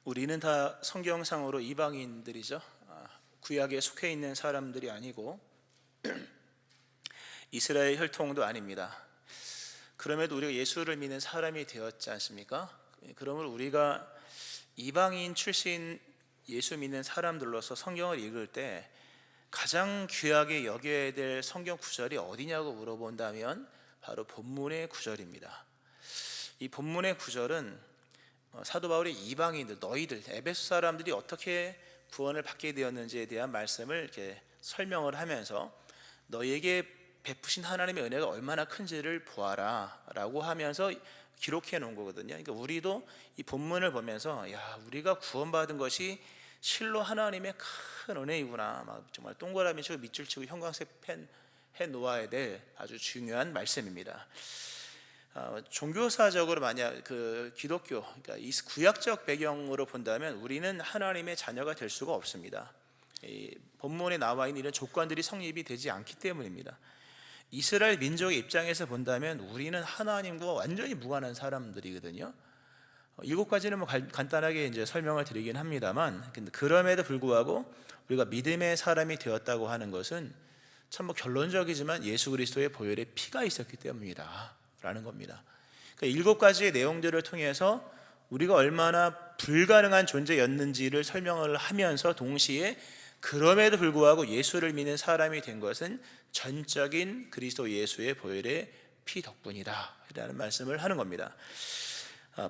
우리는 다 성경상으로 이방인들이죠. 구약에 속해 있는 사람들이 아니고 이스라엘 혈통도 아닙니다. 그럼에도 우리가 예수를 믿는 사람이 되었지 않습니까? 그러므로 우리가 이방인 출신 예수 믿는 사람들로서 성경을 읽을 때 가장 귀하게 여겨야 될 성경 구절이 어디냐고 물어본다면 바로 본문의 구절입니다. 이 본문의 구절은 사도 바울이 이방인들, 너희들, 에베소 사람들이 어떻게 구원을 받게 되었는지에 대한 말씀을 이렇게 설명을 하면서 너희에게 베푸신 하나님의 은혜가 얼마나 큰지를 보아라 라고 하면서 기록해 놓은 거거든요. 그러니까 우리도 이 본문을 보면서 우리가 구원받은 것이 실로 하나님의 큰 은혜이구나, 막 정말 동그라미 치고 밑줄 치고 형광색 펜 해 놓아야 될 아주 중요한 말씀입니다. 종교사적으로 만약 기독교, 그러니까 이 구약적 배경으로 본다면 우리는 하나님의 자녀가 될 수가 없습니다. 이 본문에 나와 있는 이런 조건들이 성립이 되지 않기 때문입니다. 이스라엘 민족의 입장에서 본다면 우리는 하나님과 완전히 무관한 사람들이거든요. 7가지는 간단하게 이제 설명을 드리긴 합니다만, 근데 그럼에도 불구하고 우리가 믿음의 사람이 되었다고 하는 것은 참 결론적이지만 예수 그리스도의 보혈의 피가 있었기 때문이다 라는 겁니다. 그러니까 7가지의 내용들을 통해서 우리가 얼마나 불가능한 존재였는지를 설명을 하면서 동시에 그럼에도 불구하고 예수를 믿는 사람이 된 것은 전적인 그리스도 예수의 보혈의 피 덕분이다 라는 말씀을 하는 겁니다.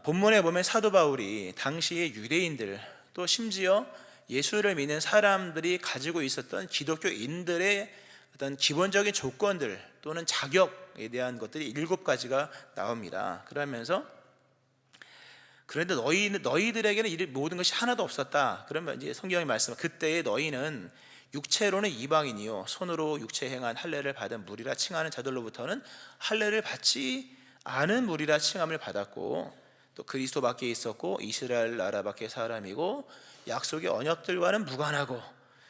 본문에 보면 사도 바울이 당시의 유대인들, 또 심지어 예수를 믿는 사람들이 가지고 있었던 기독교인들의 어떤 기본적인 조건들 또는 자격에 대한 것들이 7가지가 나옵니다. 그러면서 그런데 너희들에게는 이 모든 것이 하나도 없었다. 그러면 이제 성경이 말씀하면 그때의 너희는 육체로는 이방인이요 손으로 육체 행한 할례를 받은 무리라 칭하는 자들로부터는 할례를 받지 않은 무리라 칭함을 받았고, 또 그리스도 밖에 있었고 이스라엘 나라 밖의 사람이고 약속의 언약들과는 무관하고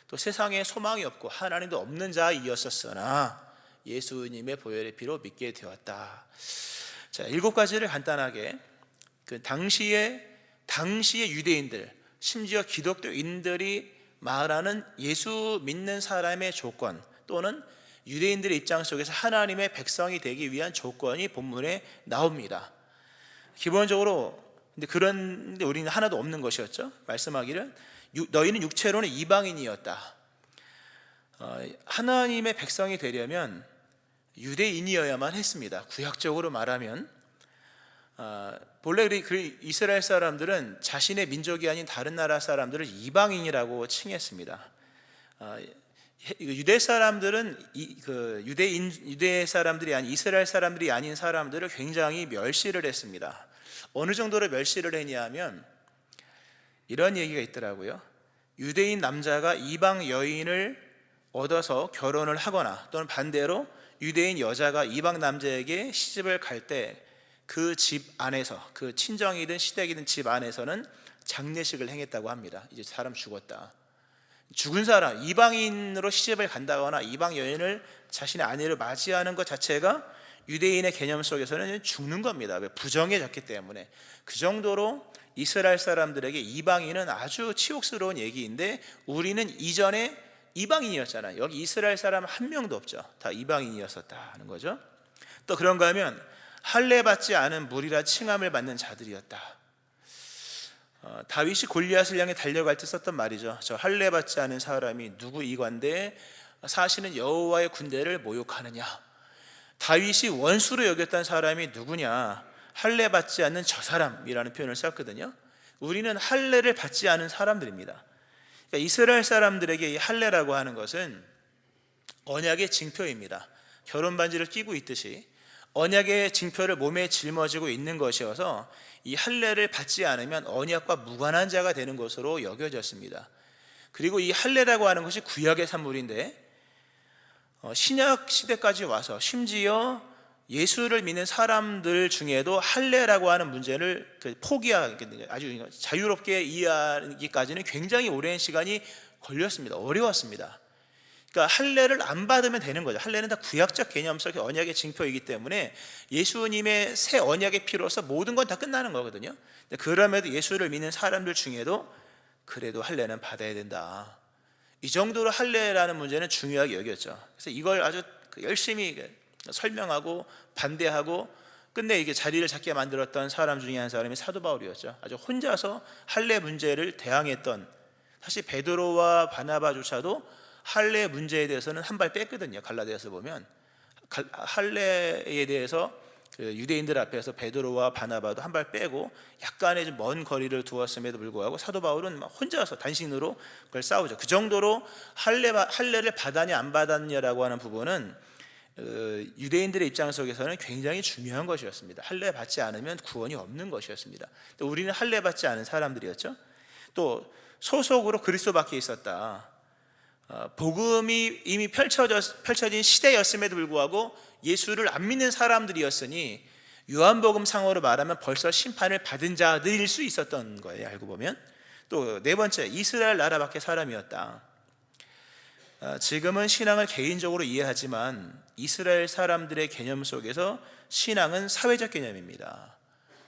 또 세상에 소망이 없고 하나님도 없는 자이었었으나 예수님의 보혈의 피로 믿게 되었다. 자, 7가지를 간단하게 당시의 유대인들, 심지어 기독교인들이 말하는 예수 믿는 사람의 조건, 또는 유대인들의 입장 속에서 하나님의 백성이 되기 위한 조건이 본문에 나옵니다. 기본적으로 그런데 우리는 하나도 없는 것이었죠. 말씀하기를 너희는 육체로는 이방인이었다. 하나님의 백성이 되려면 유대인이어야만 했습니다. 구약적으로 말하면 본래 이스라엘 사람들은 자신의 민족이 아닌 다른 나라 사람들을 이방인이라고 칭했습니다. 유대 사람들은 유대 사람들이 아닌 이스라엘 사람들이 아닌 사람들을 굉장히 멸시를 했습니다. 어느 정도로 멸시를 했냐면 이런 얘기가 있더라고요. 유대인 남자가 이방 여인을 얻어서 결혼을 하거나 또는 반대로 유대인 여자가 이방 남자에게 시집을 갈 때 그 집 안에서, 그 친정이든 시댁이든 집 안에서는 장례식을 행했다고 합니다. 이제 사람 죽었다. 죽은 사람, 이방인으로 시집을 간다거나 이방 여인을 자신의 아내로 맞이하는 것 자체가 유대인의 개념 속에서는 죽는 겁니다. 왜? 부정해졌기 때문에. 그 정도로 이스라엘 사람들에게 이방인은 아주 치욕스러운 얘기인데, 우리는 이전에 이방인이었잖아요. 여기 이스라엘 사람 한 명도 없죠. 다 이방인이었었다는 거죠. 또 그런가 하면 할례 받지 않은 무리라 칭함을 받는 자들이었다. 다윗이 골리앗을 향해 달려갈 때 썼던 말이죠. 저 할례 받지 않은 사람이 누구이건대 사시는 여호와의 군대를 모욕하느냐. 다윗이 원수로 여겼던 사람이 누구냐? 할례 받지 않는 저 사람이라는 표현을 썼거든요. 우리는 할례를 받지 않은 사람들입니다. 그러니까 이스라엘 사람들에게 이 할례라고 하는 것은 언약의 징표입니다. 결혼 반지를 끼고 있듯이 언약의 징표를 몸에 짊어지고 있는 것이어서 이 할례를 받지 않으면 언약과 무관한 자가 되는 것으로 여겨졌습니다. 그리고 이 할례라고 하는 것이 구약의 산물인데 신약 시대까지 와서 심지어 예수를 믿는 사람들 중에도 할례라고 하는 문제를 포기하기, 아주 자유롭게 이해하기까지는 굉장히 오랜 시간이 걸렸습니다. 어려웠습니다. 그러니까 할례를 안 받으면 되는 거죠. 할례는 다 구약적 개념 속의 언약의 징표이기 때문에 예수님의 새 언약의 피로서 모든 건 다 끝나는 거거든요. 그럼에도 예수를 믿는 사람들 중에도 그래도 할례는 받아야 된다. 이 정도로 할례라는 문제는 중요하게 여겼죠. 그래서 이걸 아주 열심히 설명하고 반대하고 끝내 이게 자리를 잡게 만들었던 사람 중에 한 사람이 사도 바울이었죠. 아주 혼자서 할례 문제를 대항했던, 사실 베드로와 바나바조차도 할례 문제에 대해서는 한 발 뺐거든요. 갈라디아서 보면 할례에 대해서 그 유대인들 앞에서 베드로와 바나바도 한 발 빼고 약간의 좀 먼 거리를 두었음에도 불구하고 사도 바울은 막 혼자서 단신으로 그걸 싸우죠. 그 정도로 할례를 받았냐 안 받았냐라고 하는 부분은 유대인들의 입장 속에서는 굉장히 중요한 것이었습니다. 할례 받지 않으면 구원이 없는 것이었습니다. 또 우리는 할례 받지 않은 사람들이었죠. 또 소속으로 그리스도 밖에 있었다. 복음이 이미 펼쳐진 시대였음에도 불구하고 예수를 안 믿는 사람들이었으니 요한복음 상으로 말하면 벌써 심판을 받은 자들일 수 있었던 거예요. 알고 보면. 또 네 번째, 이스라엘 나라 밖의 사람이었다. 지금은 신앙을 개인적으로 이해하지만 이스라엘 사람들의 개념 속에서 신앙은 사회적 개념입니다.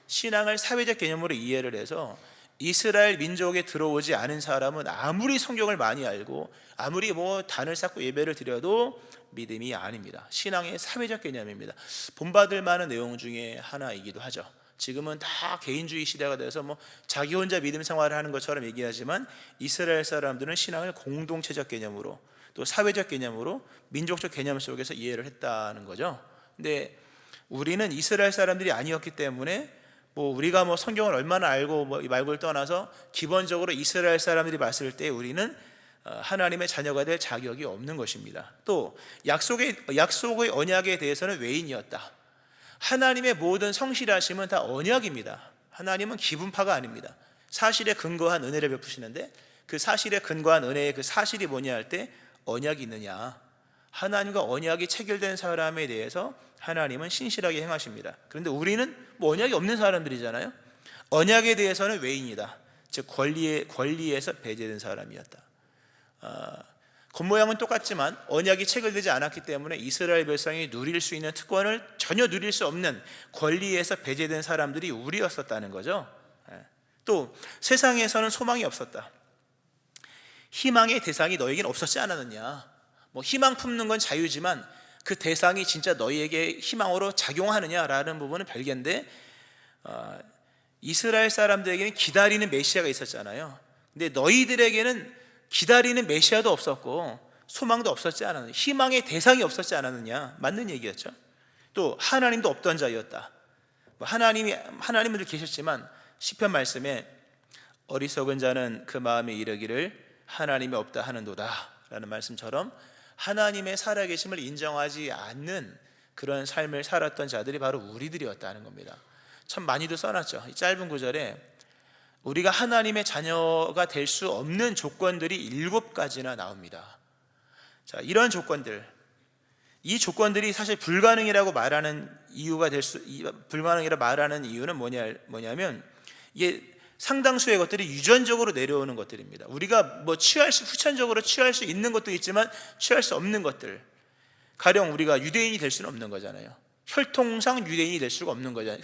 신앙을 사회적 개념으로 이해를 해서 이스라엘 민족에 들어오지 않은 사람은 아무리 성경을 많이 알고 아무리 단을 쌓고 예배를 드려도 믿음이 아닙니다. 신앙의 사회적 개념입니다. 본받을 만한 내용 중에 하나이기도 하죠. 지금은 다 개인주의 시대가 돼서 자기 혼자 믿음 생활을 하는 것처럼 얘기하지만 이스라엘 사람들은 신앙을 공동체적 개념으로 또 사회적 개념으로 민족적 개념 속에서 이해를 했다는 거죠. 근데 우리는 이스라엘 사람들이 아니었기 때문에 우리가 성경을 얼마나 알고 말고를 떠나서 기본적으로 이스라엘 사람들이 봤을 때 우리는 하나님의 자녀가 될 자격이 없는 것입니다. 또 약속의 언약에 대해서는 외인이었다. 하나님의 모든 성실하심은 다 언약입니다. 하나님은 기분파가 아닙니다. 사실에 근거한 은혜를 베푸시는데 그 사실에 근거한 은혜의 그 사실이 뭐냐 할 때 언약이 있느냐. 하나님과 언약이 체결된 사람에 대해서 하나님은 신실하게 행하십니다. 그런데 우리는 언약이 없는 사람들이잖아요. 언약에 대해서는 외인이다. 즉 권리에서 배제된 사람이었다. 겉모양은 똑같지만 언약이 체결되지 않았기 때문에 이스라엘 백성이 누릴 수 있는 특권을 전혀 누릴 수 없는 권리에서 배제된 사람들이 우리였었다는 거죠. 또 세상에서는 소망이 없었다. 희망의 대상이 너에게는 없었지 않았느냐. 희망 품는 건 자유지만 그 대상이 진짜 너희에게 희망으로 작용하느냐라는 부분은 별개인데, 이스라엘 사람들에게는 기다리는 메시아가 있었잖아요. 근데 너희들에게는 기다리는 메시아도 없었고 소망도 없었지 않았느냐, 희망의 대상이 없었지 않았느냐. 맞는 얘기였죠. 또 하나님도 없던 자였다. 하나님은 늘 계셨지만 시편 말씀에 어리석은 자는 그 마음에 이르기를 하나님이 없다 하는도다 라는 말씀처럼 하나님의 살아계심을 인정하지 않는 그런 삶을 살았던 자들이 바로 우리들이었다는 겁니다. 참 많이도 써놨죠. 이 짧은 구절에 우리가 하나님의 자녀가 될 수 없는 조건들이 7가지나 나옵니다. 자, 이런 조건들, 이 조건들이 사실 불가능이라고 말하는 이유는 뭐냐면 이게 상당수의 것들이 유전적으로 내려오는 것들입니다. 우리가 후천적으로 취할 수 있는 것도 있지만 취할 수 없는 것들. 가령 우리가 유대인이 될 수는 없는 거잖아요. 혈통상 유대인이 될 수가 없는 거잖아요.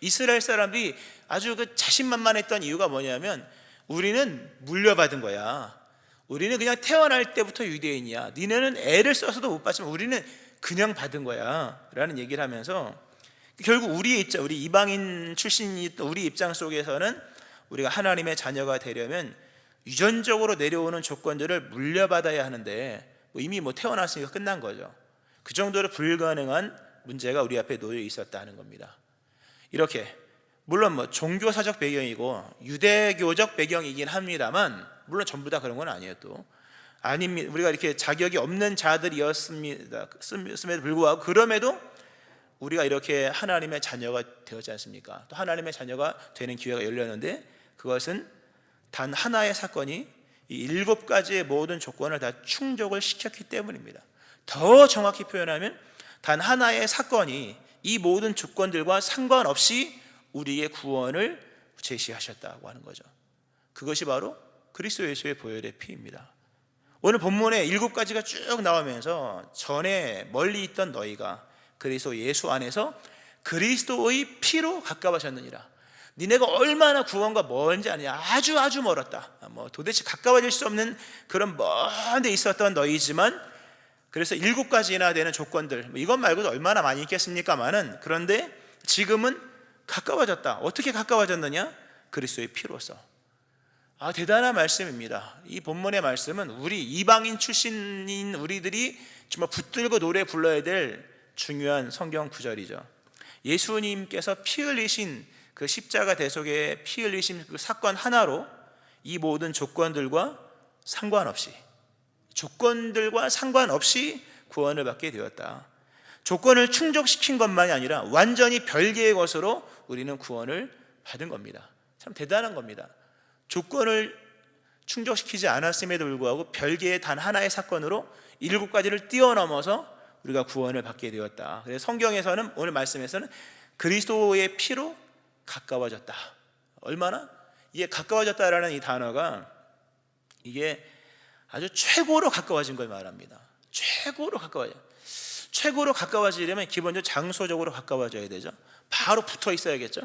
이스라엘 사람들이 아주 자신만만했던 이유가 뭐냐면 우리는 물려받은 거야. 우리는 그냥 태어날 때부터 유대인이야. 니네는 애를 써서도 못 받지만 우리는 그냥 받은 거야 라는 얘기를 하면서 결국 우리 이방인 출신이 우리 입장 속에서는 우리가 하나님의 자녀가 되려면 유전적으로 내려오는 조건들을 물려받아야 하는데 이미 태어났으니까 끝난 거죠. 그 정도로 불가능한 문제가 우리 앞에 놓여 있었다는 겁니다. 이렇게 물론 종교사적 배경이고 유대교적 배경이긴 합니다만 물론 전부 다 그런 건 아니에요. 또 아닙니다. 우리가 이렇게 자격이 없는 자들이었음에도 불구하고 그럼에도 우리가 이렇게 하나님의 자녀가 되었지 않습니까? 또 하나님의 자녀가 되는 기회가 열렸는데 그것은 단 하나의 사건이 이 7가지의 모든 조건을 다 충족을 시켰기 때문입니다. 더 정확히 표현하면 단 하나의 사건이 이 모든 조건들과 상관없이 우리의 구원을 제시하셨다고 하는 거죠. 그것이 바로 그리스도 예수의 보혈의 피입니다. 오늘 본문에 7가지가 쭉 나오면서 전에 멀리 있던 너희가 그리스도 예수 안에서 그리스도의 피로 가까워졌느니라. 니네가 얼마나 구원과 먼지 아니냐, 아주 멀었다. 도대체 가까워질 수 없는 그런 먼 데 있었던 너희지만, 그래서 7가지나 되는 조건들, 이것 말고도 얼마나 많이 있겠습니까마는, 그런데 지금은 가까워졌다. 어떻게 가까워졌느냐? 그리스도의 피로서. 대단한 말씀입니다. 이 본문의 말씀은 우리 이방인 출신인 우리들이 정말 붙들고 노래 불러야 될 중요한 성경 구절이죠. 예수님께서 피 흘리신 그 십자가 대속에 피 흘리신 그 사건 하나로 이 모든 조건들과 상관없이 구원을 받게 되었다. 조건을 충족시킨 것만이 아니라 완전히 별개의 것으로 우리는 구원을 받은 겁니다. 참 대단한 겁니다. 조건을 충족시키지 않았음에도 불구하고 별개의 단 하나의 사건으로 7가지를 뛰어넘어서 우리가 구원을 받게 되었다. 그래서 성경에서는, 오늘 말씀에서는 그리스도의 피로 가까워졌다. 얼마나? 이게 가까워졌다라는 이 단어가 이게 아주 최고로 가까워진 걸 말합니다. 최고로 가까워지려면 기본적으로 장소적으로 가까워져야 되죠. 바로 붙어 있어야겠죠.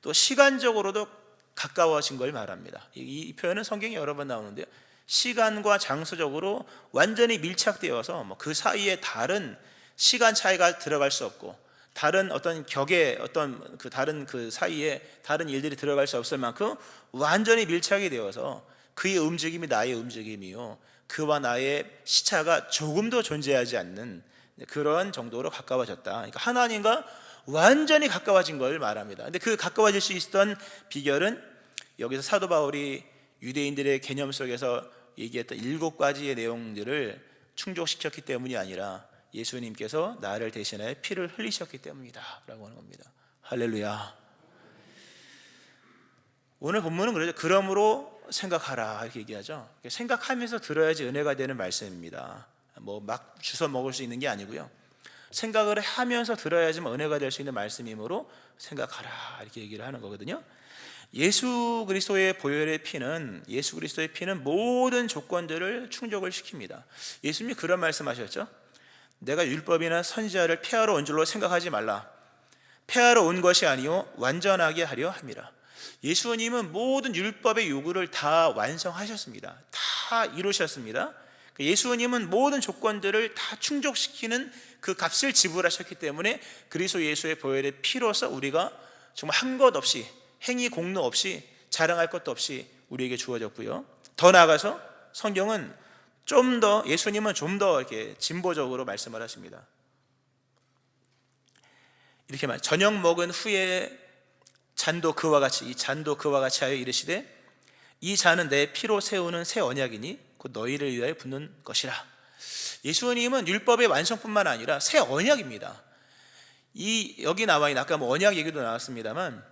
또 시간적으로도 가까워진 걸 말합니다. 이 표현은 성경에 여러 번 나오는데요, 시간과 장소적으로 완전히 밀착되어서 그 사이에 다른 시간 차이가 들어갈 수 없고, 다른 어떤 격의 어떤 다른 그 사이에 다른 일들이 들어갈 수 없을 만큼 완전히 밀착이 되어서 그의 움직임이 나의 움직임이요, 그와 나의 시차가 조금도 존재하지 않는 그런 정도로 가까워졌다. 그러니까 하나님과 완전히 가까워진 걸 말합니다. 근데 그 가까워질 수 있었던 비결은 여기서 사도 바울이 유대인들의 개념 속에서 얘기했던 7가지의 내용들을 충족시켰기 때문이 아니라 예수님께서 나를 대신하여 피를 흘리셨기 때문이다 라고 하는 겁니다. 할렐루야. 오늘 본문은 그러죠. 그러므로 생각하라 이렇게 얘기하죠. 생각하면서 들어야지 은혜가 되는 말씀입니다. 막 주워 먹을 수 있는 게 아니고요, 생각을 하면서 들어야지만 은혜가 될 수 있는 말씀이므로 생각하라 이렇게 얘기를 하는 거거든요. 예수 그리스도의 보혈의 피는, 예수 그리스도의 피는 모든 조건들을 충족을 시킵니다. 예수님이 그런 말씀하셨죠. 내가 율법이나 선지자를 폐하러 온 줄로 생각하지 말라. 폐하러 온 것이 아니요 완전하게 하려 함이라. 예수님은 모든 율법의 요구를 다 완성하셨습니다. 다 이루셨습니다. 예수님은 모든 조건들을 다 충족시키는 그 값을 지불하셨기 때문에 그리스도 예수의 보혈의 피로서 우리가 정말 한 것 없이, 행위 공로 없이, 자랑할 것도 없이 우리에게 주어졌고요. 더 나아가서 성경은 예수님은 좀 더 이렇게 진보적으로 말씀을 하십니다. 이렇게 말, 저녁 먹은 후에 잔도 그와 같이 하여 이르시되 이 잔은 내 피로 세우는 새 언약이니 곧 너희를 위하여 붓는 것이라. 예수님은 율법의 완성뿐만 아니라 새 언약입니다. 여기 나와 있는 아까 언약 얘기도 나왔습니다만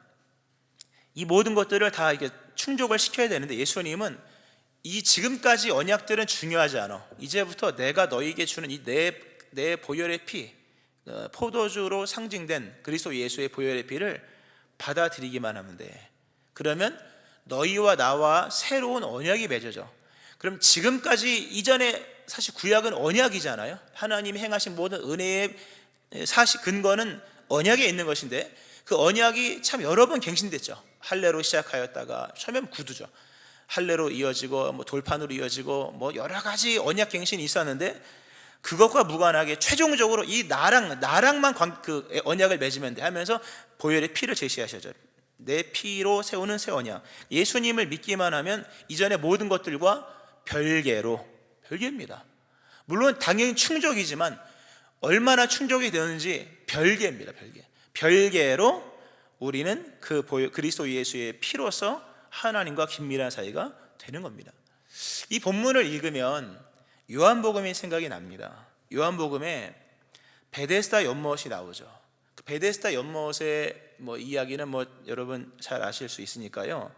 이 모든 것들을 다 이렇게 충족을 시켜야 되는데, 예수님은 이 지금까지 언약들은 중요하지 않아. 이제부터 내가 너희에게 주는 이 내 보혈의 피, 포도주로 상징된 그리스도 예수의 보혈의 피를 받아들이기만 하면 돼. 그러면 너희와 나와 새로운 언약이 맺어져. 그럼 지금까지 이전에 사실 구약은 언약이잖아요. 하나님이 행하신 모든 은혜의 근거는 언약에 있는 것인데, 그 언약이 참 여러 번 갱신됐죠. 할례로 시작하였다가 처음엔 구두죠. 할례로 이어지고 돌판으로 이어지고 여러 가지 언약 갱신이 있었는데, 그것과 무관하게 최종적으로 이 나랑만 그 언약을 맺으면 돼 하면서 보혈의 피를 제시하셔죠. 내 피로 세우는 새 언약. 예수님을 믿기만 하면 이전의 모든 것들과 별개입니다. 물론 당연히 충족이지만 얼마나 충족이 되는지 별개입니다. 별개로 우리는 그리스도 예수의 피로서 하나님과 긴밀한 사이가 되는 겁니다. 이 본문을 읽으면 요한복음이 생각이 납니다. 요한복음에 베데스다 연못이 나오죠. 그 베데스다 연못의 이야기는 여러분 잘 아실 수 있으니까요.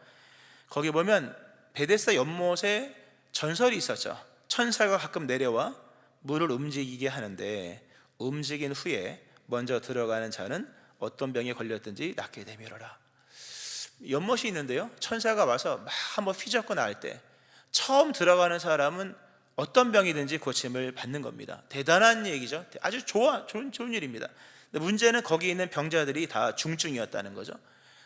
거기 보면 베데스다 연못에 전설이 있었죠. 천사가 가끔 내려와 물을 움직이게 하는데, 움직인 후에 먼저 들어가는 자는 어떤 병에 걸렸든지 낫게 되미로라. 연못이 있는데요, 천사가 와서 막 한번 휘젓고 나올 때 처음 들어가는 사람은 어떤 병이든지 고침을 받는 겁니다. 대단한 얘기죠. 아주 좋은 일입니다. 근데 문제는 거기 있는 병자들이 다 중증이었다는 거죠.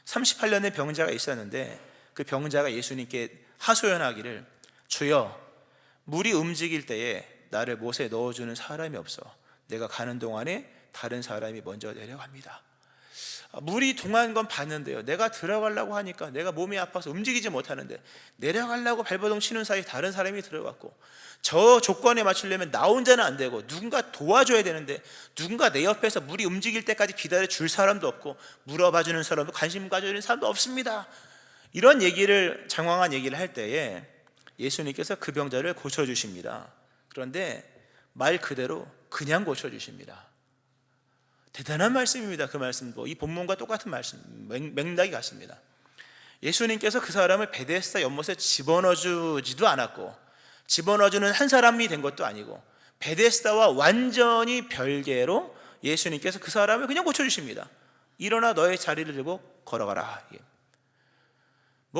38년의 병자가 있었는데 그 병자가 예수님께 하소연하기를, 주여, 물이 움직일 때에 나를 못에 넣어주는 사람이 없어. 내가 가는 동안에 다른 사람이 먼저 내려갑니다. 물이 동한 건 봤는데요, 내가 들어가려고 하니까 내가 몸이 아파서 움직이지 못하는데 내려가려고 발버둥 치는 사이 다른 사람이 들어갔고, 저 조건에 맞추려면 나 혼자는 안 되고 누군가 도와줘야 되는데 누군가 내 옆에서 물이 움직일 때까지 기다려 줄 사람도 없고 물어봐 주는 사람도 관심 가져주는 사람도 없습니다. 이런 얘기를, 장황한 얘기를 할 때에 예수님께서 그 병자를 고쳐주십니다. 그런데 말 그대로 그냥 고쳐주십니다. 대단한 말씀입니다. 그 말씀도 이 본문과 똑같은 말씀, 맥락이 같습니다. 예수님께서 그 사람을 베데스다 연못에 집어넣어주지도 않았고 집어넣어주는 한 사람이 된 것도 아니고 베데스다와 완전히 별개로 예수님께서 그 사람을 그냥 고쳐주십니다. 일어나 너의 자리를 들고 걸어가라.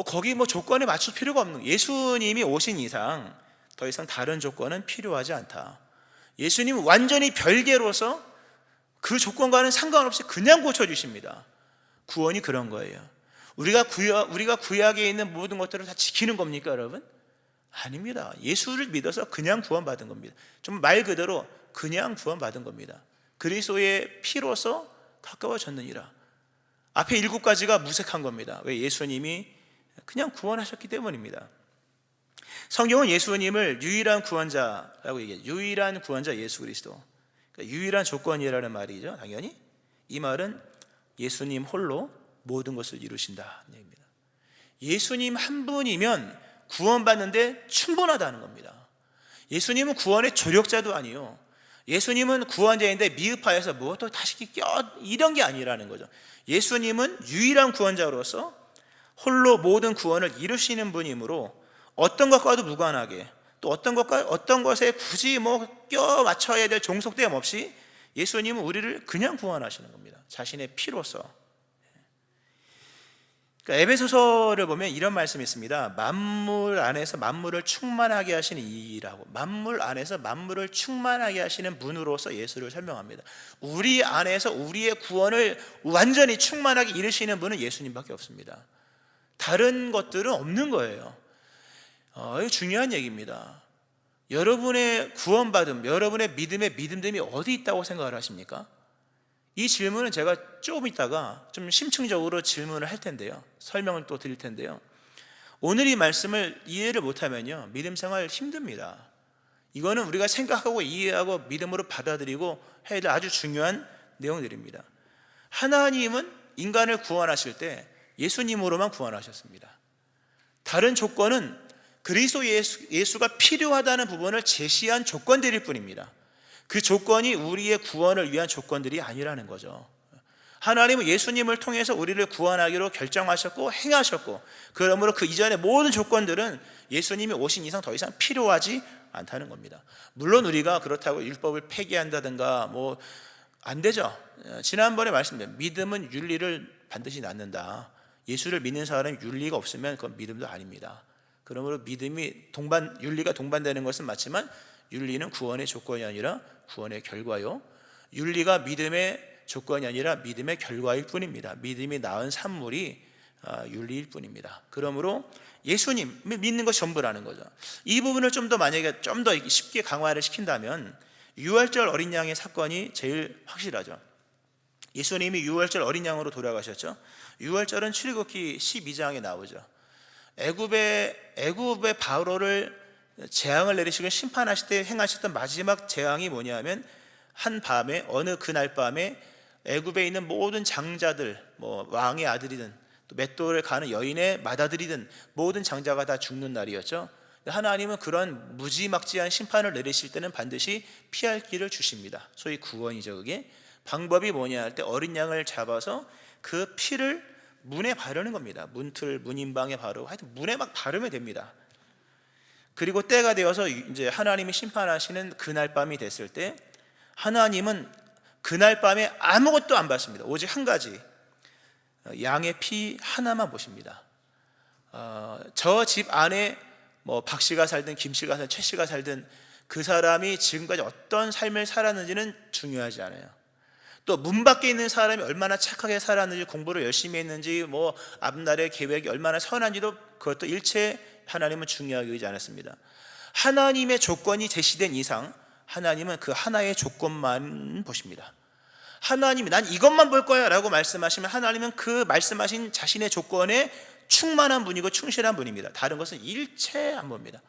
거기 조건에 맞출 필요가 없는, 예수님이 오신 이상 더 이상 다른 조건은 필요하지 않다. 예수님은 완전히 별개로서 그 조건과는 상관없이 그냥 고쳐주십니다. 구원이 그런 거예요. 우리가 구약에 있는 모든 것들을 다 지키는 겁니까, 여러분? 아닙니다. 예수를 믿어서 그냥 구원받은 겁니다. 좀 말 그대로 그냥 구원받은 겁니다. 그리스도의 피로서 가까워졌느니라. 앞에 7가지가 무색한 겁니다. 왜? 예수님이 그냥 구원하셨기 때문입니다. 성경은 예수님을 유일한 구원자라고 얘기해요. 유일한 구원자 예수 그리스도. 그러니까 유일한 조건이라는 말이죠. 당연히 이 말은 예수님 홀로 모든 것을 이루신다는 얘기입니다. 예수님 한 분이면 구원받는데 충분하다는 겁니다. 예수님은 구원의 조력자도 아니요, 예수님은 구원자인데 미흡하여서 또 다시 이런 게 아니라는 거죠. 예수님은 유일한 구원자로서 홀로 모든 구원을 이루시는 분이므로 어떤 것과도 무관하게, 또 어떤 것에 굳이 껴 맞춰야 될 종속됨 없이 예수님은 우리를 그냥 구원하시는 겁니다. 자신의 피로서. 그러니까 에베소서를 보면 이런 말씀이 있습니다. 만물 안에서 만물을 충만하게 하시는 이라고, 만물 안에서 만물을 충만하게 하시는 분으로서 예수를 설명합니다. 우리 안에서 우리의 구원을 완전히 충만하게 이루시는 분은 예수님밖에 없습니다. 다른 것들은 없는 거예요. 이거 중요한 얘기입니다. 여러분의 구원받음, 여러분의 믿음의 믿음됨이 어디 있다고 생각을 하십니까? 이 질문은 제가 조금 있다가 좀 심층적으로 질문을 할 텐데요, 설명을 또 드릴 텐데요, 오늘 이 말씀을 이해를 못하면요 믿음 생활 힘듭니다. 이거는 우리가 생각하고 이해하고 믿음으로 받아들이고 해야 될 아주 중요한 내용들입니다. 하나님은 인간을 구원하실 때 예수님으로만 구원하셨습니다. 다른 조건은 그리스도 예수가 필요하다는 부분을 제시한 조건들일 뿐입니다. 그 조건이 우리의 구원을 위한 조건들이 아니라는 거죠. 하나님은 예수님을 통해서 우리를 구원하기로 결정하셨고 행하셨고, 그러므로 그 이전의 모든 조건들은 예수님이 오신 이상 더 이상 필요하지 않다는 겁니다. 물론 우리가 그렇다고 율법을 폐기한다든가 안 되죠. 지난번에 말씀드린 믿음은 윤리를 반드시 낳는다. 예수를 믿는 사람이 윤리가 없으면 그건 믿음도 아닙니다. 그러므로 윤리가 동반되는 것은 맞지만 윤리는 구원의 조건이 아니라 구원의 결과요, 윤리가 믿음의 조건이 아니라 믿음의 결과일 뿐입니다. 믿음이 낳은 산물이 윤리일 뿐입니다. 그러므로 예수님 믿는 것이 전부라는 거죠. 이 부분을 만약에 좀 더 쉽게 강화를 시킨다면 유월절 어린 양의 사건이 제일 확실하죠. 예수님이 유월절 어린 양으로 돌아가셨죠. 유월절은 출애굽기 12장에 나오죠. 애굽의 바로를 재앙을 내리시고 심판하실 때 행하셨던 마지막 재앙이 뭐냐면, 한 밤에, 어느 그날 밤에 애굽에 있는 모든 장자들, 왕의 아들이든 또 맷돌을 가는 여인의 맏아들이든 모든 장자가 다 죽는 날이었죠. 하나님은 그런 무지막지한 심판을 내리실 때는 반드시 피할 길을 주십니다. 소위 구원이죠. 그게 방법이 뭐냐 할 때 어린 양을 잡아서 그 피를 문에 바르는 겁니다. 문틀, 문인방에 바르고 하여튼 문에 막 바르면 됩니다. 그리고 때가 되어서 이제 하나님이 심판하시는 그날 밤이 됐을 때 하나님은 그날 밤에 아무것도 안 받습니다. 오직 한 가지, 양의 피 하나만 보십니다. 저 집 안에 뭐 박 씨가 살든 김 씨가 살든 최 씨가 살든 그 사람이 지금까지 어떤 삶을 살았는지는 중요하지 않아요. 또 문 밖에 있는 사람이 얼마나 착하게 살았는지, 공부를 열심히 했는지, 뭐 앞날의 계획이 얼마나 선한지도 그것도 일체 하나님은 중요하게 여기지 않았습니다. 하나님의 조건이 제시된 이상 하나님은 그 하나의 조건만 보십니다. 하나님이 난 이것만 볼 거야 라고 말씀하시면 하나님은 그 말씀하신 자신의 조건에 충만한 분이고 충실한 분입니다. 다른 것은 일체 안 봅니다.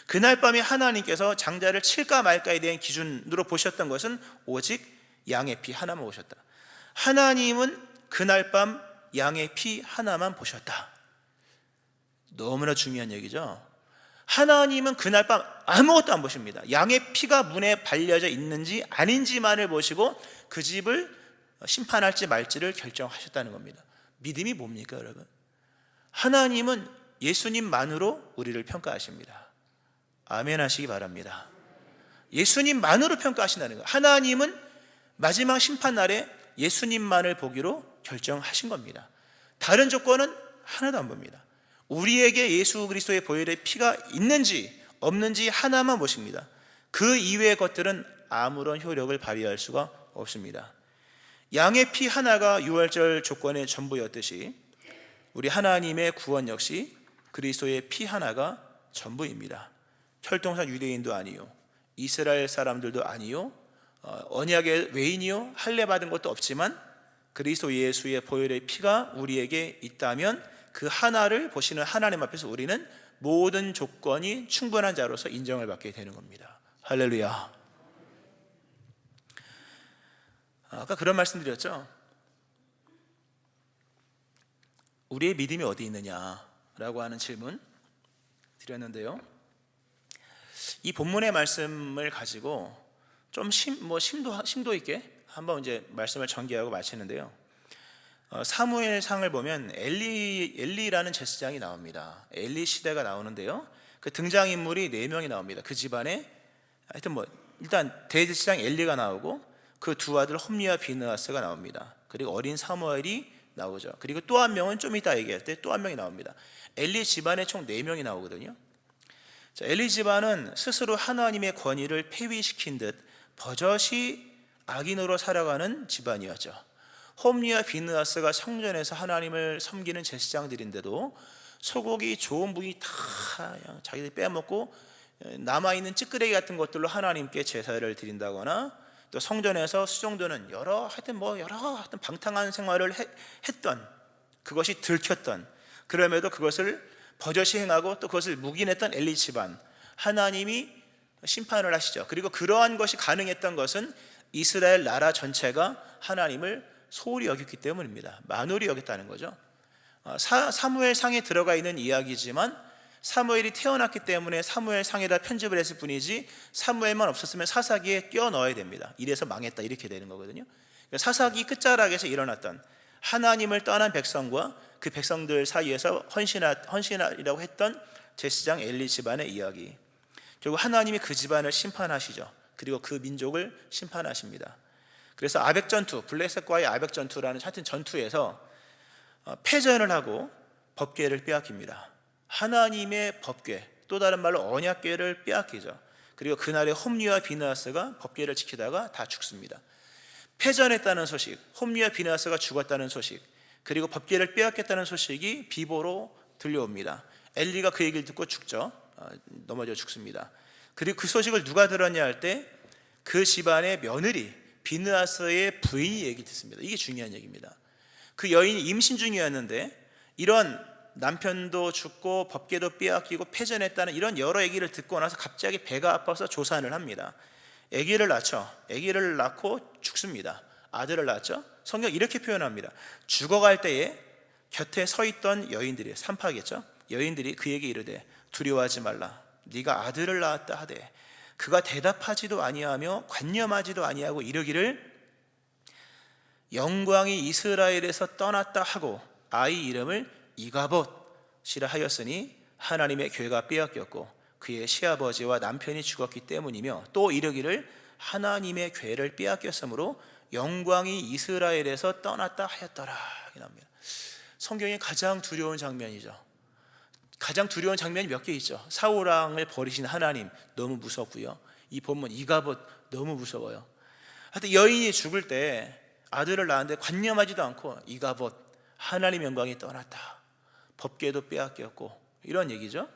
그날 밤에 하나님께서 장자를 칠까 말까에 대한 기준으로 보셨던 것은 오직 양의 피 하나만 보셨다. 하나님은 그날 밤 양의 피 하나만 보셨다. 너무나 중요한 얘기죠. 하나님은 그날 밤 아무것도 안 보십니다. 양의 피가 문에 발려져 있는지 아닌지만을 보시고 그 집을 심판할지 말지를 결정하셨다는 겁니다. 믿음이 뭡니까, 여러분? 하나님은 예수님만으로 우리를 평가하십니다. 아멘 하시기 바랍니다. 예수님만으로 평가하신다는 거예요. 하나님은 마지막 심판날에 예수님만을 보기로 결정하신 겁니다. 다른 조건은 하나도 안 봅니다. 우리에게 예수 그리스도의 보혈의 피가 있는지 없는지 하나만 보십니다. 그 이외의 것들은 아무런 효력을 발휘할 수가 없습니다. 양의 피 하나가 유월절 조건의 전부였듯이 우리 하나님의 구원 역시 그리스도의 피 하나가 전부입니다. 혈통상 유대인도 아니요, 이스라엘 사람들도 아니요, 언약의 외인이요, 할례 받은 것도 없지만 그리스도 예수의 보혈의 피가 우리에게 있다면 그 하나를 보시는 하나님 앞에서 우리는 모든 조건이 충분한 자로서 인정을 받게 되는 겁니다. 할렐루야. 아까 그런 말씀 드렸죠. 우리의 믿음이 어디 있느냐라고 하는 질문 드렸는데요, 이 본문의 말씀을 가지고 좀 심도 있게 한번 이제 말씀을 전개하고 마치는데요, 사무엘상을 보면 엘리라는 제사장이 나옵니다. 엘리 시대가 나오는데요, 그 등장인물이 4명이 나옵니다. 그 집안에 하여튼 일단 대제사장 엘리가 나오고 그 두 아들 홈리와 비느하스가 나옵니다. 그리고 어린 사무엘이 나오죠. 그리고 또 한 명은 좀 이따 얘기할 때 또 한 명이 나옵니다. 엘리 집안에 총 4명이 나오거든요. 자, 엘리 집안은 스스로 하나님의 권위를 폐위시킨 듯 버젓이 악인으로 살아가는 집안이었죠. 홈리와 비느하스가 성전에서 하나님을 섬기는 제사장들인데도 소고기 좋은 부위 다 자기들이 빼먹고 남아있는 찌끄레기 같은 것들로 하나님께 제사를 드린다거나, 또 성전에서 수종드는 여러 방탕한 생활을 했던, 그것이 들켰던, 그럼에도 그것을 버젓이 행하고 또 그것을 묵인했던 엘리 집안, 하나님이 심판을 하시죠. 그리고 그러한 것이 가능했던 것은 이스라엘 나라 전체가 하나님을 소홀히 여겼기 때문입니다. 만홀히 여겼다는 거죠. 사무엘상에 들어가 있는 이야기지만 사무엘이 태어났기 때문에 사무엘상에다 편집을 했을 뿐이지 사무엘만 없었으면 사사기에 껴 넣어야 됩니다. 이래서 망했다 이렇게 되는 거거든요. 사사기 끝자락에서 일어났던 하나님을 떠난 백성과 그 백성들 사이에서 헌신이라고 했던 제사장 엘리 집안의 이야기, 결국 하나님이 그 집안을 심판하시죠. 그리고 그 민족을 심판하십니다. 그래서 아벡전투, 블레셋과의 아벡전투라는 하여튼 전투에서 패전을 하고 법궤를 빼앗깁니다. 하나님의 법궤, 또 다른 말로 언약궤를 빼앗기죠. 그리고 그날에 홈리와 비느하스가 법궤를 지키다가 다 죽습니다. 패전했다는 소식, 홈리와 비느하스가 죽었다는 소식, 그리고 법궤를 빼앗겼다는 소식이 비보로 들려옵니다. 엘리가 그 얘기를 듣고 죽죠. 넘어져 죽습니다. 그리고 그 소식을 누가 들었냐 할 때 그 집안의 며느리 비느하스의 부인이 얘기 듣습니다. 이게 중요한 얘기입니다. 그 여인이 임신 중이었는데 이런 남편도 죽고 법궤도 빼앗기고 패전했다는 이런 여러 얘기를 듣고 나서 갑자기 배가 아파서 조산을 합니다. 아기를 낳죠. 아기를 낳고 죽습니다. 아들을 낳았죠. 성경 이렇게 표현합니다. 죽어갈 때에 곁에 서 있던 여인들이, 산파겠죠. 여인들이 그에게 이르되 두려워하지 말라, 네가 아들을 낳았다 하되 그가 대답하지도 아니하며 관념하지도 아니하고 이르기를 영광이 이스라엘에서 떠났다 하고 아이 이름을 이가봇이라 하였으니 하나님의 교회가 빼앗겼고 그의 시아버지와 남편이 죽었기 때문이며, 또 이르기를 하나님의 교회를 빼앗겼으므로 영광이 이스라엘에서 떠났다 하였더라. 성경의 가장 두려운 장면이죠. 가장 두려운 장면이 몇 개 있죠. 사울 왕을 버리신 하나님 너무 무섭고요. 이 본문 이가봇 너무 무서워요. 하여튼 여인이 죽을 때 아들을 낳았는데 관념하지도 않고 이가봇 하나님의 영광이 떠났다. 법궤도 빼앗겼고 이런 얘기죠.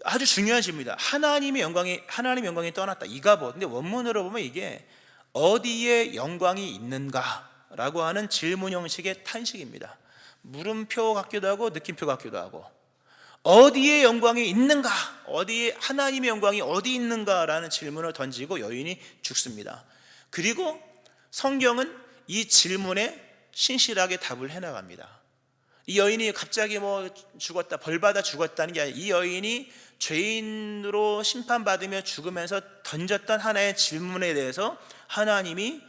아주 중요한 질문입니다. 하나님의 영광이 떠났다. 이가봇. 근데 원문으로 보면 이게 어디에 영광이 있는가라고 하는 질문 형식의 탄식입니다. 물음표 같기도 하고 느낌표 같기도 하고, 어디에 영광이 있는가, 어디에 하나님의 영광이 어디 있는가라는 질문을 던지고 여인이 죽습니다. 그리고 성경은 이 질문에 신실하게 답을 해나갑니다. 이 여인이 갑자기 죽었다, 벌받아 죽었다는 게 아니라 이 여인이 죄인으로 심판받으며 죽으면서 던졌던 하나의 질문에 대해서 하나님이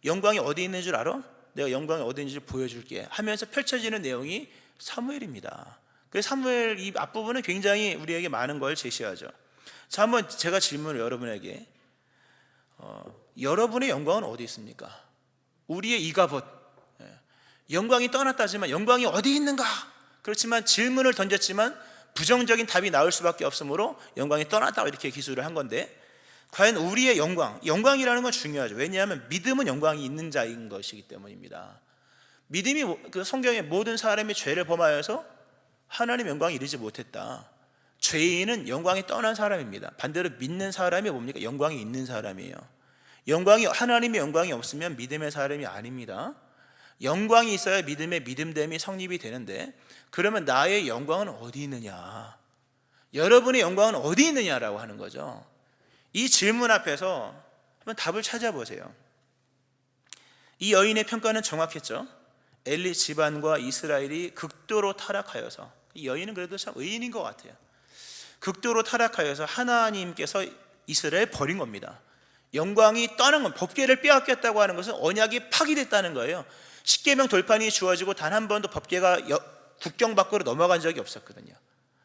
영광이 어디 있는 줄 알아? 내가 영광이 어디 있는지 보여줄게 하면서 펼쳐지는 내용이 사무엘입니다. 그래서 사무엘 이 앞부분은 굉장히 우리에게 많은 걸 제시하죠. 자, 한번 제가 질문을 여러분에게, 여러분의 영광은 어디 있습니까? 우리의 이가봇, 영광이 떠났다지만 영광이 어디 있는가? 그렇지만 질문을 던졌지만 부정적인 답이 나올 수밖에 없으므로 영광이 떠났다 이렇게 기술을 한 건데, 과연 우리의 영광이라는 건 중요하죠. 왜냐하면 믿음은 영광이 있는 자인 것이기 때문입니다. 믿음이 그 성경에 모든 사람이 죄를 범하여서 하나님 영광에 이르지 못했다. 죄인은 영광이 떠난 사람입니다. 반대로 믿는 사람이 뭡니까? 영광이 있는 사람이에요. 하나님의 영광이 없으면 믿음의 사람이 아닙니다. 영광이 있어야 믿음의 믿음됨이 성립이 되는데, 그러면 나의 영광은 어디 있느냐, 여러분의 영광은 어디 있느냐라고 하는 거죠. 이 질문 앞에서 한번 답을 찾아보세요. 이 여인의 평가는 정확했죠. 엘리 집안과 이스라엘이 극도로 타락하여서, 이 여인은 그래도 참 의인인 것 같아요. 극도로 타락하여서 하나님께서 이스라엘 버린 겁니다. 영광이 떠난 건, 법궤를 빼앗겼다고 하는 것은 언약이 파기됐다는 거예요. 십계명 돌판이 주어지고 단 한 번도 법궤가 국경 밖으로 넘어간 적이 없었거든요.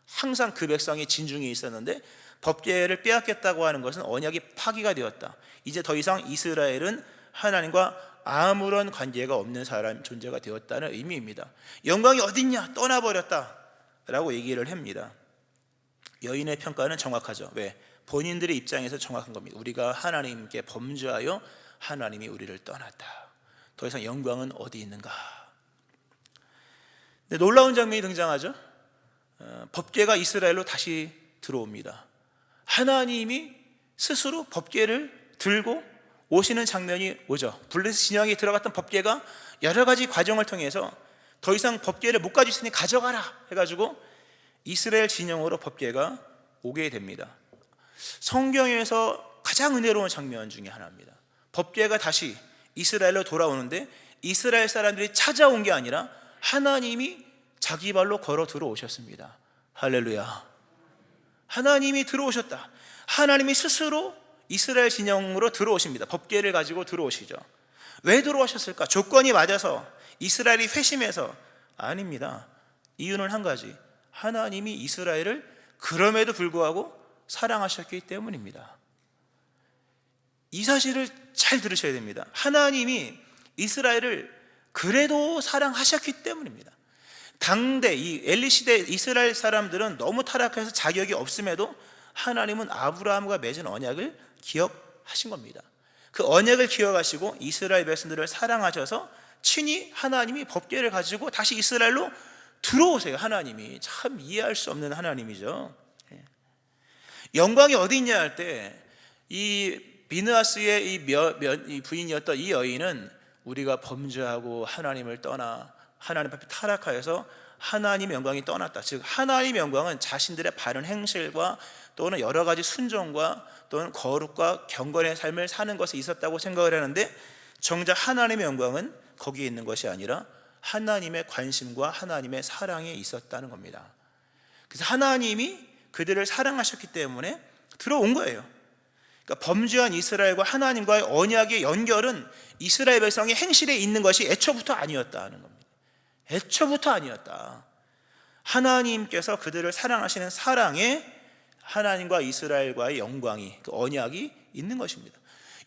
항상 그 백성이 진중에 있었는데 법궤를 빼앗겼다고 하는 것은 언약이 파기가 되었다. 이제 더 이상 이스라엘은 하나님과 아무런 관계가 없는 존재가 되었다는 의미입니다. 영광이 어딨냐, 떠나버렸다 라고 얘기를 합니다. 여인의 평가는 정확하죠. 왜? 본인들의 입장에서 정확한 겁니다. 우리가 하나님께 범죄하여 하나님이 우리를 떠났다. 더 이상 영광은 어디 있는가. 근데 놀라운 장면이 등장하죠. 법궤가 이스라엘로 다시 들어옵니다. 하나님이 스스로 법궤를 들고 오시는 장면이 오죠. 블레셋 진영에 들어갔던 법궤가 여러 가지 과정을 통해서 더 이상 법궤를 못 가지고 있으니 가져가라 해가지고 이스라엘 진영으로 법궤가 오게 됩니다. 성경에서 가장 은혜로운 장면 중에 하나입니다. 법궤가 다시 이스라엘로 돌아오는데 이스라엘 사람들이 찾아온 게 아니라 하나님이 자기 발로 걸어 들어오셨습니다. 할렐루야. 하나님이 들어오셨다. 하나님이 스스로 이스라엘 진영으로 들어오십니다. 법궤를 가지고 들어오시죠. 왜 들어오셨을까? 조건이 맞아서, 이스라엘이 회심해서? 아닙니다. 이유는 한 가지, 하나님이 이스라엘을 그럼에도 불구하고 사랑하셨기 때문입니다. 이 사실을 잘 들으셔야 됩니다. 하나님이 이스라엘을 그래도 사랑하셨기 때문입니다. 당대 이 엘리 시대 이스라엘 사람들은 너무 타락해서 자격이 없음에도 하나님은 아브라함과 맺은 언약을 기억하신 겁니다. 그 언약을 기억하시고 이스라엘 백성들을 사랑하셔서 친히 하나님이 법궤를 가지고 다시 이스라엘로 들어오세요. 하나님이 참 이해할 수 없는 하나님이죠. 영광이 어디 있냐 할 때, 이 비느하스의 이 부인이었던 이 여인은 우리가 범죄하고 하나님을 떠나 하나님 앞에 타락하여서 하나님의 영광이 떠났다. 즉 하나님의 영광은 자신들의 바른 행실과 또는 여러 가지 순종과 또는 거룩과 경건의 삶을 사는 것에 있었다고 생각을 하는데, 정작 하나님의 영광은 거기에 있는 것이 아니라 하나님의 관심과 하나님의 사랑에 있었다는 겁니다. 그래서 하나님이 그들을 사랑하셨기 때문에 들어온 거예요. 그러니까 범죄한 이스라엘과 하나님과의 언약의 연결은 이스라엘 백성의 행실에 있는 것이 애초부터 아니었다는 겁니다. 애초부터 아니었다. 하나님께서 그들을 사랑하시는 사랑에 하나님과 이스라엘과의 영광이, 그 언약이 있는 것입니다.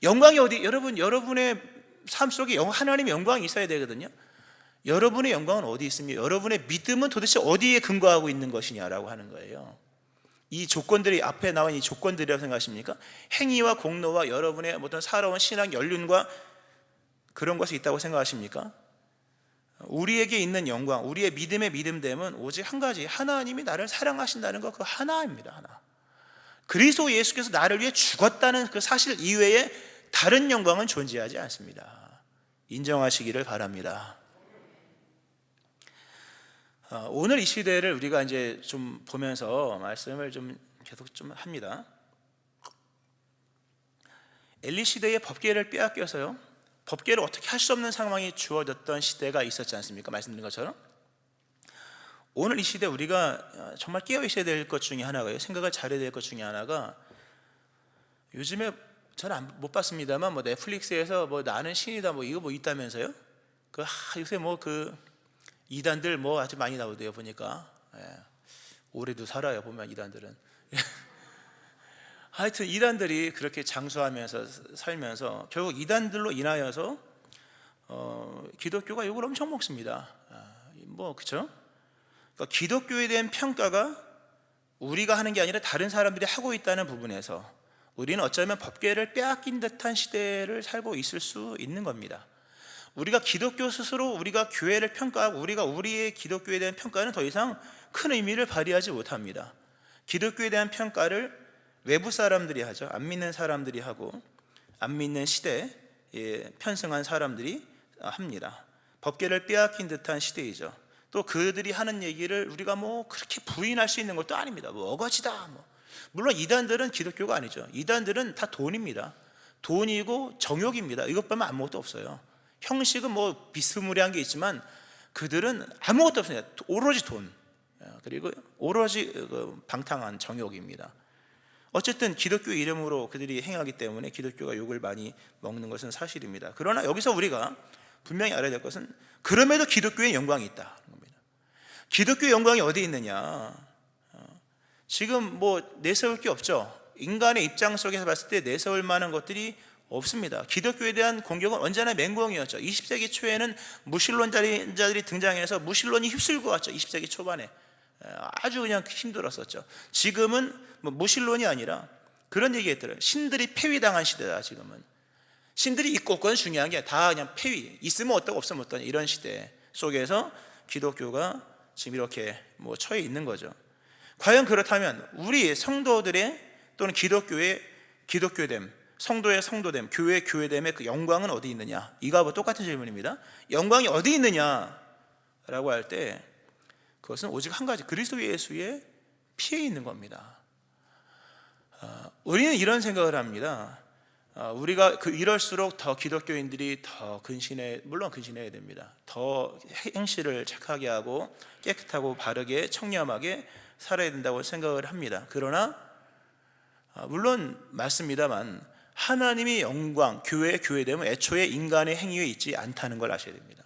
영광이 어디? 여러분의 삶 속에 하나님의 영광이 있어야 되거든요. 여러분의 영광은 어디 있습니까? 여러분의 믿음은 도대체 어디에 근거하고 있는 것이냐라고 하는 거예요. 이 조건들이 앞에 나온 이 조건들이라고 생각하십니까? 행위와 공로와 여러분의 어떤 살아온 신앙 연륜과 그런 것이 있다고 생각하십니까? 우리에게 있는 영광, 우리의 믿음의 믿음됨은 오직 한 가지, 하나님이 나를 사랑하신다는 것, 그 하나입니다. 하나. 그리스도 예수께서 나를 위해 죽었다는 그 사실 이외에 다른 영광은 존재하지 않습니다. 인정하시기를 바랍니다. 오늘 이 시대를 우리가 이제 좀 보면서 말씀을 좀 계속 좀 합니다. 엘리 시대의 법궤를 빼앗겨서요, 법궤를 어떻게 할 수 없는 상황이 주어졌던 시대가 있었지 않습니까? 말씀드린 것처럼 오늘 이 시대 우리가 정말 깨어 있어야 될 것 중에 하나가요, 생각을 잘해야 될 것 중에 하나가, 요즘에 저는 못 봤습니다만 뭐 넷플릭스에서 뭐 나는 신이다 뭐 이거 뭐 있다면서요? 요새 뭐 이단들 뭐 아주 많이 나오대요 보니까. 오래도 살아요 보면 이단들은. 하여튼 이단들이 그렇게 장수하면서 살면서 결국 이단들로 인하여서 기독교가 욕을 엄청 먹습니다. 그렇죠? 그러니까 기독교에 대한 평가가 우리가 하는 게 아니라 다른 사람들이 하고 있다는 부분에서 우리는 어쩌면 법궤를 빼앗긴 듯한 시대를 살고 있을 수 있는 겁니다. 우리가 기독교 스스로 우리가 교회를 평가하고 우리가 우리의 기독교에 대한 평가는 더 이상 큰 의미를 발휘하지 못합니다. 기독교에 대한 평가를 외부 사람들이 하죠. 안 믿는 사람들이 하고 안 믿는 시대에 편승한 사람들이 합니다. 법궤를 빼앗긴 듯한 시대이죠. 또 그들이 하는 얘기를 우리가 뭐 그렇게 부인할 수 있는 것도 아닙니다. 뭐 어거지다 물론 이단들은 기독교가 아니죠. 이단들은 다 돈입니다. 돈이고 정욕입니다. 이것 빼면 아무것도 없어요. 형식은 뭐 비스무리한 게 있지만 그들은 아무것도 없습니다. 오로지 돈, 그리고 오로지 방탕한 정욕입니다. 어쨌든 기독교 이름으로 그들이 행하기 때문에 기독교가 욕을 많이 먹는 것은 사실입니다. 그러나 여기서 우리가 분명히 알아야 될 것은 그럼에도 기독교의 영광이 있다는 겁니다. 기독교의 영광이 어디 있느냐? 지금 뭐 내세울 게 없죠. 인간의 입장 속에서 봤을 때 내세울 만한 것들이 없습니다. 기독교에 대한 공격은 언제나 맹공이었죠. 20세기 초에는 무신론자들이 등장해서 무신론이 휩쓸고 왔죠. 20세기 초반에 아주 그냥 힘들었었죠. 지금은 뭐 무신론이 아니라 그런 얘기했더라고요. 신들이 폐위당한 시대다. 지금은 신들이 있고 없고는 중요한 게 다 그냥 폐위, 있으면 어떠고 없으면 어떠냐, 이런 시대 속에서 기독교가 지금 이렇게 뭐 처해 있는 거죠. 과연 그렇다면 우리 성도들의 또는 기독교의 기독교됨, 성도의 성도됨, 교회의 교회됨의 그 영광은 어디 있느냐? 이거하고 똑같은 질문입니다. 영광이 어디 있느냐라고 할 때 그것은 오직 한 가지, 그리스도 예수의 피에 있는 겁니다. 우리는 이런 생각을 합니다. 우리가 이럴수록 더 기독교인들이 더 물론 근신해야 됩니다. 더 행실을 착하게 하고 깨끗하고 바르게 청렴하게 살아야 된다고 생각을 합니다. 그러나 물론 맞습니다만 하나님의 영광, 교회의 교회됨은 애초에 인간의 행위에 있지 않다는 걸 아셔야 됩니다.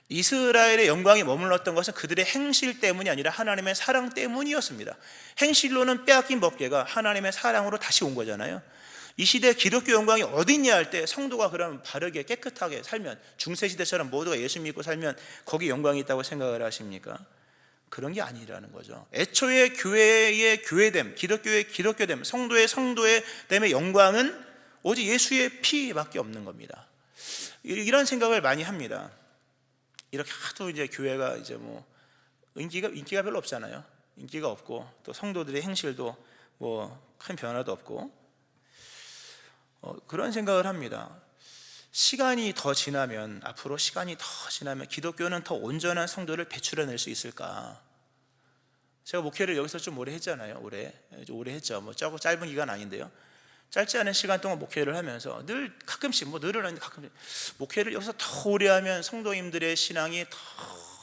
이스라엘의 영광이 머물렀던 것은 그들의 행실 때문이 아니라 하나님의 사랑 때문이었습니다. 행실로는 빼앗긴 법궤가 하나님의 사랑으로 다시 온 거잖아요. 이 시대 기독교 영광이 어디 있냐 할 때 성도가 그럼 바르게 깨끗하게 살면, 중세시대처럼 모두가 예수 믿고 살면 거기 영광이 있다고 생각을 하십니까? 그런 게 아니라는 거죠. 애초에 교회의 교회됨, 기독교의 기독교됨, 성도의 성도됨의 영광은 오직 예수의 피밖에 없는 겁니다. 이런 생각을 많이 합니다. 이렇게 하도 이제 교회가 이제 뭐 인기가 별로 없잖아요. 인기가 없고 또 성도들의 행실도 뭐 큰 변화도 없고 그런 생각을 합니다. 시간이 더 지나면, 앞으로 시간이 더 지나면 기독교는 더 온전한 성도를 배출해낼 수 있을까? 제가 목회를 여기서 좀 오래 했잖아요. 오래 했죠. 뭐 짧은 기간 아닌데요. 짧지 않은 시간 동안 목회를 하면서 늘 가끔씩 늘은 아닌데 가끔씩 목회를 여기서 더 오래 하면 성도님들의 신앙이 더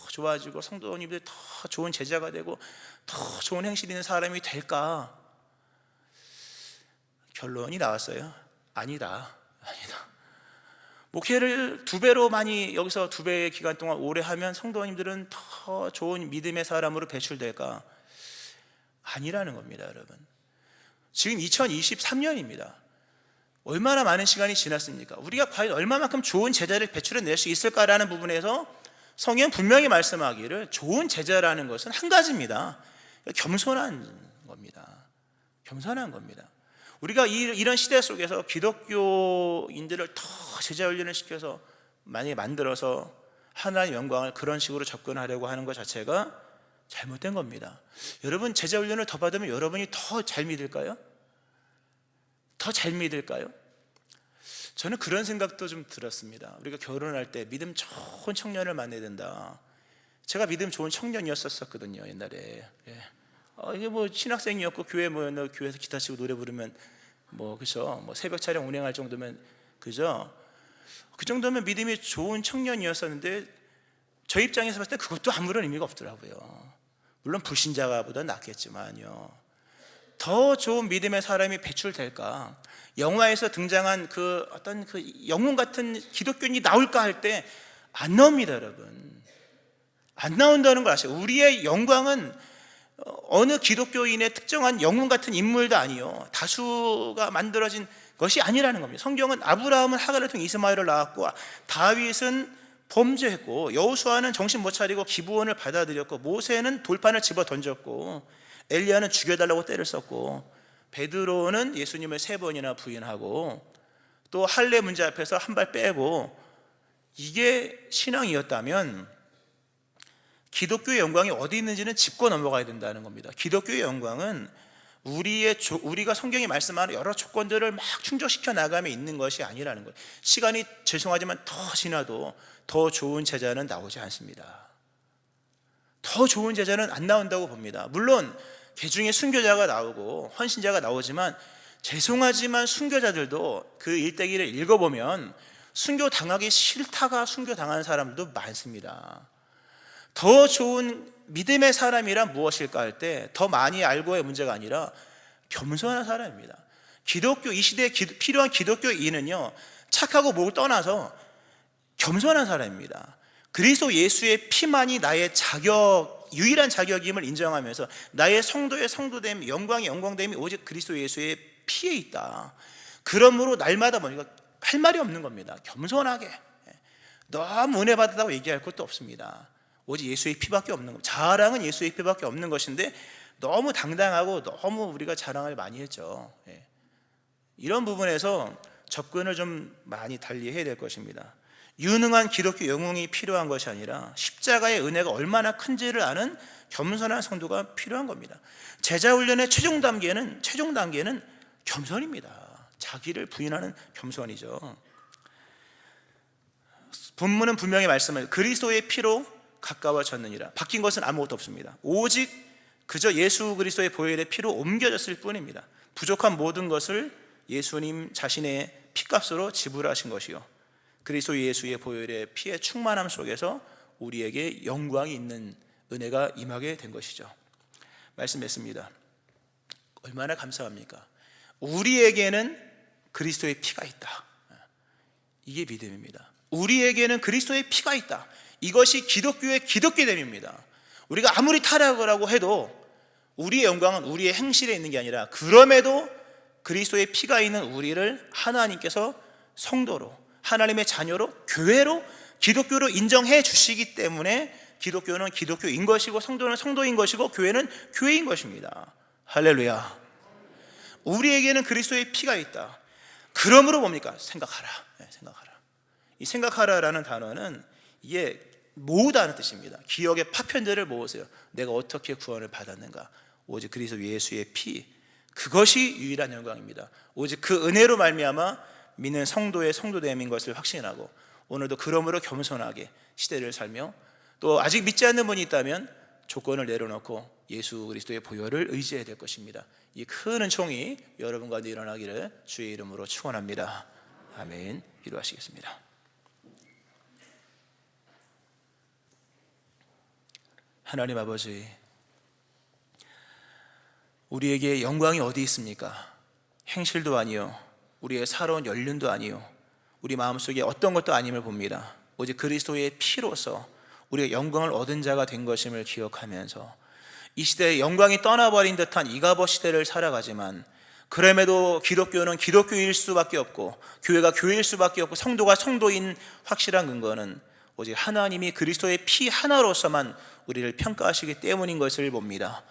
좋아지고 성도님들이 더 좋은 제자가 되고 더 좋은 행실 있는 사람이 될까? 결론이 나왔어요. 아니다. 목회를 2배로 많이, 여기서 2배의 기간 동안 오래 하면 성도님들은 더 좋은 믿음의 사람으로 배출될까? 아니라는 겁니다, 여러분. 지금 2023년입니다. 얼마나 많은 시간이 지났습니까? 우리가 과연 얼마만큼 좋은 제자를 배출해낼 수 있을까라는 부분에서 성경은 분명히 말씀하기를 좋은 제자라는 것은 한 가지입니다. 겸손한 겁니다. 겸손한 겁니다. 우리가 이런 시대 속에서 기독교인들을 더 제자 훈련을 시켜서 많이 만들어서 하나님의 영광을 그런 식으로 접근하려고 하는 것 자체가 잘못된 겁니다. 여러분, 제자 훈련을 더 받으면 여러분이 더 잘 믿을까요? 더 잘 믿을까요? 저는 그런 생각도 좀 들었습니다. 우리가 결혼할 때 믿음 좋은 청년을 만나야 된다. 제가 믿음 좋은 청년이었었거든요, 옛날에. 이게 뭐 신학생이었고 교회 모여서 교회에서 기타 치고 노래 부르면 그죠? 새벽 차량 운행할 정도면, 그죠? 그 정도면 믿음이 좋은 청년이었었는데 저 입장에서 봤을 때 그것도 아무런 의미가 없더라고요. 물론 불신자가보다 낫겠지만요. 더 좋은 믿음의 사람이 배출될까? 영화에서 등장한 어떤 영웅 같은 기독교인이 나올까 할 때 안 나옵니다, 여러분. 안 나온다는 걸 아세요? 우리의 영광은 어느 기독교인의 특정한 영웅 같은 인물도 아니요, 다수가 만들어진 것이 아니라는 겁니다. 성경은 아브라함은 하갈을 통해 이스마엘을 낳았고, 다윗은 범죄했고, 여호수아는 정신 못 차리고 기브온을 받아들였고, 모세는 돌판을 집어 던졌고, 엘리야는 죽여달라고 때를 썼고, 베드로는 예수님을 3번이나 부인하고, 또 할례 문제 앞에서 한 발 빼고, 이게 신앙이었다면 기독교의 영광이 어디 있는지는 짚고 넘어가야 된다는 겁니다. 기독교의 영광은 우리가 성경이 말씀하는 여러 조건들을 막 충족시켜 나가며 있는 것이 아니라는 거예요. 시간이 죄송하지만 더 지나도 더 좋은 제자는 나오지 않습니다. 더 좋은 제자는 안 나온다고 봅니다. 물론 개중에 순교자가 나오고 헌신자가 나오지만, 죄송하지만 순교자들도 그 일대기를 읽어보면 순교 당하기 싫다가 순교 당한 사람도 많습니다. 더 좋은 믿음의 사람이란 무엇일까 할 때 더 많이 알고의 문제가 아니라 겸손한 사람입니다. 이 시대에 필요한 기독교인은요, 착하고 목을 떠나서 겸손한 사람입니다. 그리스도 예수의 피만이 나의 유일한 자격임을 인정하면서 나의 성도의 성도됨, 영광의 영광됨이 오직 그리스도 예수의 피에 있다. 그러므로 날마다 할 말이 없는 겁니다. 겸손하게, 너무 은혜 받았다고 얘기할 것도 없습니다. 오직 예수의 피밖에 없는 것. 자랑은 예수의 피밖에 없는 것인데 너무 당당하고 너무 우리가 자랑을 많이 했죠. 이런 부분에서 접근을 좀 많이 달리해야 될 것입니다. 유능한 기독교 영웅이 필요한 것이 아니라 십자가의 은혜가 얼마나 큰지를 아는 겸손한 성도가 필요한 겁니다. 제자 훈련의 최종 단계는 겸손입니다. 자기를 부인하는 겸손이죠. 본문은 분명히 말씀해요. 그리스도의 피로 가까워졌느니라. 바뀐 것은 아무것도 없습니다. 오직 그저 예수 그리스도의 보혈의 피로 옮겨졌을 뿐입니다. 부족한 모든 것을 예수님 자신의 피값으로 지불하신 것이요, 그리스도 예수의 보혈의 피의 충만함 속에서 우리에게 영광이 있는 은혜가 임하게 된 것이죠. 말씀했습니다. 얼마나 감사합니까? 우리에게는 그리스도의 피가 있다. 이게 믿음입니다. 우리에게는 그리스도의 피가 있다. 이것이 기독교의 기독교됨입니다. 우리가 아무리 타락을 하고 해도 우리의 영광은 우리의 행실에 있는 게 아니라, 그럼에도 그리스도의 피가 있는 우리를 하나님께서 성도로, 하나님의 자녀로, 교회로, 기독교로 인정해 주시기 때문에 기독교는 기독교인 것이고, 성도는 성도인 것이고, 교회는 교회인 것입니다. 할렐루야. 우리에게는 그리스도의 피가 있다. 그러므로 뭡니까? 생각하라. 생각하라. 이 생각하라라는 단어는 이게 모으다는 뜻입니다. 기억의 파편들을 모으세요. 내가 어떻게 구원을 받았는가? 오직 그리스도 예수의 피, 그것이 유일한 영광입니다. 오직 그 은혜로 말미암아 믿는 성도의 성도됨인 것을 확신하고, 오늘도 그러므로 겸손하게 시대를 살며, 또 아직 믿지 않는 분이 있다면 조건을 내려놓고 예수 그리스도의 보혈을 의지해야 될 것입니다. 이 큰 은총이 여러분 가운데 일어나기를 주의 이름으로 축원합니다. 아멘. 기도하시겠습니다. 하나님 아버지, 우리에게 영광이 어디 있습니까? 행실도 아니요, 우리의 살아온 연륜도 아니요, 우리 마음속에 어떤 것도 아님을 봅니다. 오직 그리스도의 피로서 우리가 영광을 얻은 자가 된 것임을 기억하면서 이 시대에 영광이 떠나버린 듯한 이가버 시대를 살아가지만, 그럼에도 기독교는 기독교일 수밖에 없고, 교회가 교회일 수밖에 없고, 성도가 성도인 확실한 근거는 오직 하나님이 그리스도의 피 하나로서만 우리를 평가하시기 때문인 것을 봅니다.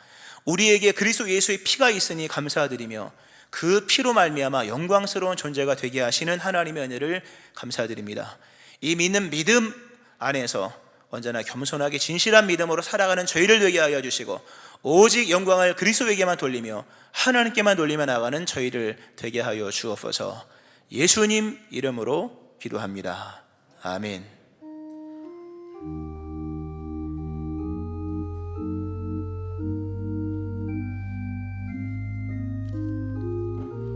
우리에게 그리스도 예수의 피가 있으니 감사드리며 그 피로 말미암아 영광스러운 존재가 되게 하시는 하나님의 은혜를 감사드립니다. 이 믿는 믿음 안에서 언제나 겸손하게 진실한 믿음으로 살아가는 저희를 되게 하여 주시고 오직 영광을 그리스도에게만 돌리며 하나님께만 돌리며 나가는 저희를 되게 하여 주옵소서. 예수님 이름으로 기도합니다. 아멘.